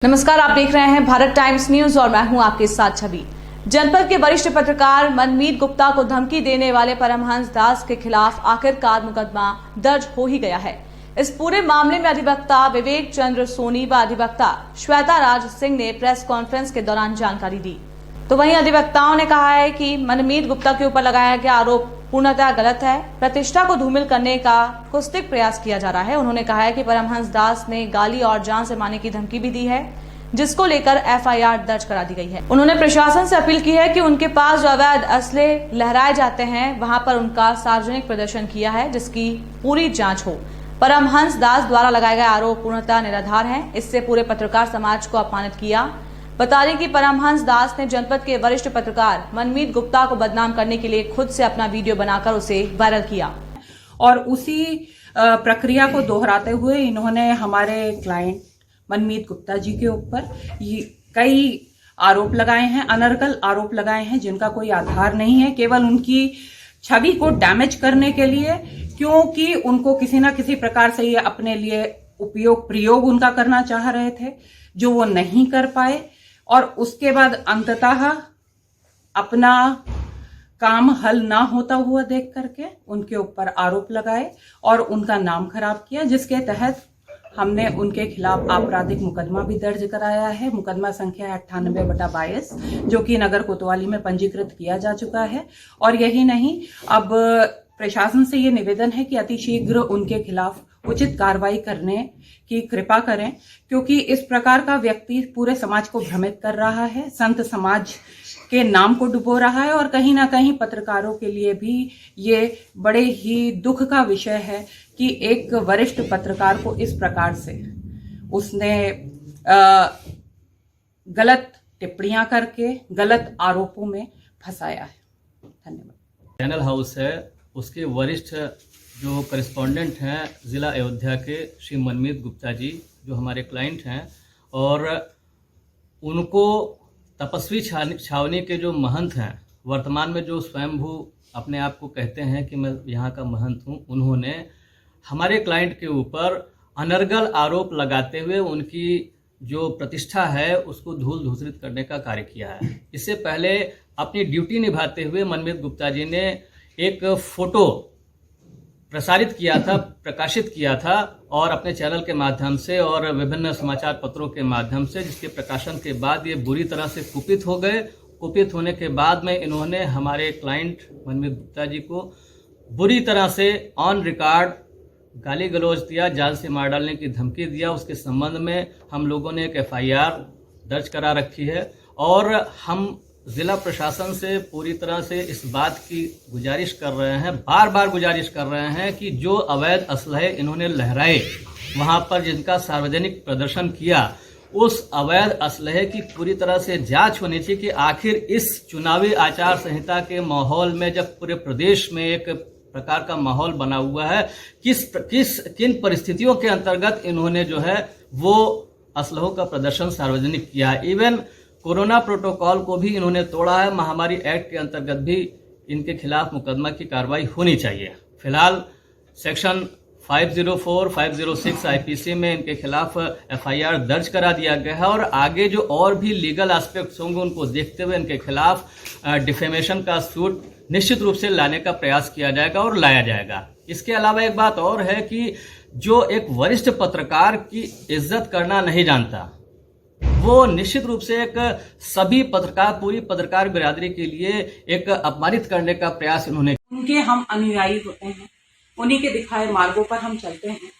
नमस्कार, आप देख रहे हैं भारत टाइम्स न्यूज और मैं हूं आपके साथ छवि। जनपद के वरिष्ठ पत्रकार मनमीत गुप्ता को धमकी देने वाले परमहंस दास के खिलाफ आखिरकार मुकदमा दर्ज हो ही गया है। इस पूरे मामले में अधिवक्ता विवेक चंद्र सोनी व अधिवक्ता श्वेता राज सिंह ने प्रेस कॉन्फ्रेंस के दौरान जानकारी दी। तो वहीं अधिवक्ताओं ने कहा है कि मनमीत गुप्ता के ऊपर लगाया गया आरोप पूर्णतः गलत है। प्रतिष्ठा को धूमिल करने का कुत्सित प्रयास किया जा रहा है। उन्होंने कहा है कि परमहंस दास ने गाली और जान से मारने की धमकी भी दी है, जिसको लेकर एफआईआर दर्ज करा दी गई है। उन्होंने प्रशासन से अपील की है कि उनके पास जो अवैध असले लहराए जाते हैं वहां पर उनका सार्वजनिक प्रदर्शन किया है, जिसकी पूरी जांच हो। परमहंस दास द्वारा लगाए गए आरोप पूर्णतः निराधार हैं। इससे पूरे पत्रकार समाज को अपमानित किया। बता दें कि परमहंस दास ने जनपद के वरिष्ठ पत्रकार मनमीत गुप्ता को बदनाम करने के लिए खुद से अपना वीडियो बनाकर उसे वायरल किया और उसी प्रक्रिया को दोहराते हुए इन्होंने हमारे क्लाइंट मनमीत गुप्ता जी के ऊपर कई आरोप लगाए हैं, अनर्गल आरोप लगाए हैं, जिनका कोई आधार नहीं है, केवल उनकी छवि को डैमेज करने के लिए, क्योंकि उनको किसी ना किसी प्रकार से ये अपने लिए प्रयोग उनका करना चाह रहे थे, जो वो नहीं कर पाए। और उसके बाद अंततः अपना काम हल ना होता हुआ देख करके उनके ऊपर आरोप लगाए और उनका नाम खराब किया, जिसके तहत हमने उनके खिलाफ आपराधिक मुकदमा भी दर्ज कराया है। मुकदमा संख्या 98/22, जो कि नगर कोतवाली में पंजीकृत किया जा चुका है। और यही नहीं, अब प्रशासन से ये निवेदन है कि अतिशीघ्र उनके खिलाफ उचित कार्रवाई करने की कृपा करें, क्योंकि इस प्रकार का व्यक्ति पूरे समाज को भ्रमित कर रहा है, संत समाज के नाम को डुबो रहा है और कहीं ना कहीं पत्रकारों के लिए भी ये बड़े ही दुख का विषय है कि एक वरिष्ठ पत्रकार को इस प्रकार से उसने गलत टिप्पणियां करके गलत आरोपों में फंसाया है। धन्यवाद। चैनल हाउस है, उसके वरिष्ठ जो करेस्पॉन्डेंट हैं ज़िला अयोध्या के श्री मनमीत गुप्ता जी, जो हमारे क्लाइंट हैं, और उनको तपस्वी छावनी के जो महंत हैं, वर्तमान में जो स्वयंभू अपने आप को कहते हैं कि मैं यहाँ का महंत हूँ, उन्होंने हमारे क्लाइंट के ऊपर अनर्गल आरोप लगाते हुए उनकी जो प्रतिष्ठा है उसको धूल धूसरित करने का कार्य किया है। इससे पहले अपनी ड्यूटी निभाते हुए मनमीत गुप्ता जी ने एक फोटो प्रसारित किया था, प्रकाशित किया था, और अपने चैनल के माध्यम से और विभिन्न समाचार पत्रों के माध्यम से, जिसके प्रकाशन के बाद ये बुरी तरह से कुपित हो गए। कुपित होने के बाद में इन्होंने हमारे क्लाइंट मनमीत गुप्ता जी को बुरी तरह से ऑन रिकॉर्ड गाली गलौज दिया, जान से मार डालने की धमकी दिया। उसके संबंध में हम लोगों ने एक एफआईआर दर्ज करा रखी है और हम जिला प्रशासन से पूरी तरह से इस बात की गुजारिश कर रहे हैं, बार बार गुजारिश कर रहे हैं कि जो अवैध असलहे इन्होंने लहराए, वहां पर जिनका सार्वजनिक प्रदर्शन किया, उस अवैध असलहे की पूरी तरह से जांच होनी चाहिए कि आखिर इस चुनावी आचार संहिता के माहौल में, जब पूरे प्रदेश में एक प्रकार का माहौल बना हुआ है, किन परिस्थितियों के अंतर्गत इन्होंने जो है वो असलहों का प्रदर्शन सार्वजनिक किया है। इवन कोरोना प्रोटोकॉल को भी इन्होंने तोड़ा है। महामारी एक्ट के अंतर्गत भी इनके खिलाफ मुकदमा की कार्रवाई होनी चाहिए। फिलहाल सेक्शन 504, 506 आईपीसी में इनके खिलाफ एफआईआर दर्ज करा दिया गया है और आगे जो और भी लीगल एस्पेक्ट्स होंगे उनको देखते हुए इनके खिलाफ डिफेमेशन का सूट निश्चित रूप से लाने का प्रयास किया जाएगा और लाया जाएगा। इसके अलावा एक बात और है कि जो एक वरिष्ठ पत्रकार की इज्जत करना नहीं जानता, वो निश्चित रूप से एक सभी पत्रकार, पूरी पत्रकार बिरादरी के लिए एक अपमानित करने का प्रयास इन्होंने। उनके हम अनुयायी होते हैं, उन्हीं के दिखाए मार्गों पर हम चलते हैं।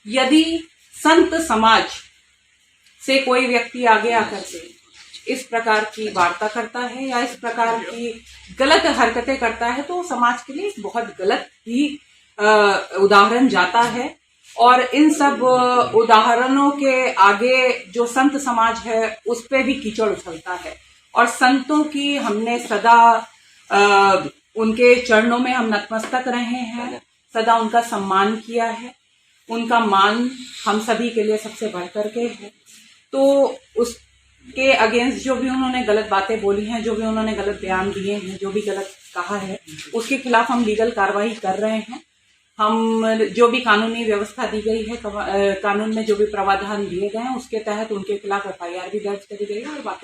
यदि संत समाज से कोई व्यक्ति आगे आकर के इस प्रकार की वार्ता करता है या इस प्रकार की गलत हरकतें करता है, तो समाज के लिए बहुत गलत ही उदाहरण जाता है। और इन सब उदाहरणों के आगे जो संत समाज है उस पे भी कीचड़ उछलता है। और संतों की हमने सदा उनके चरणों में हम नतमस्तक रहे हैं, सदा उनका सम्मान किया है। उनका मान हम सभी के लिए सबसे बढ़कर के है। तो उसके अगेंस्ट जो भी उन्होंने गलत बातें बोली हैं, जो भी उन्होंने गलत बयान दिए हैं, जो भी गलत कहा है, उसके खिलाफ हम लीगल कार्रवाई कर रहे हैं। हम जो भी कानूनी व्यवस्था दी गई है, कानून में जो भी प्रावधान दिए गए हैं उसके तहत उनके खिलाफ FIR भी दर्ज करी गई है और बाकी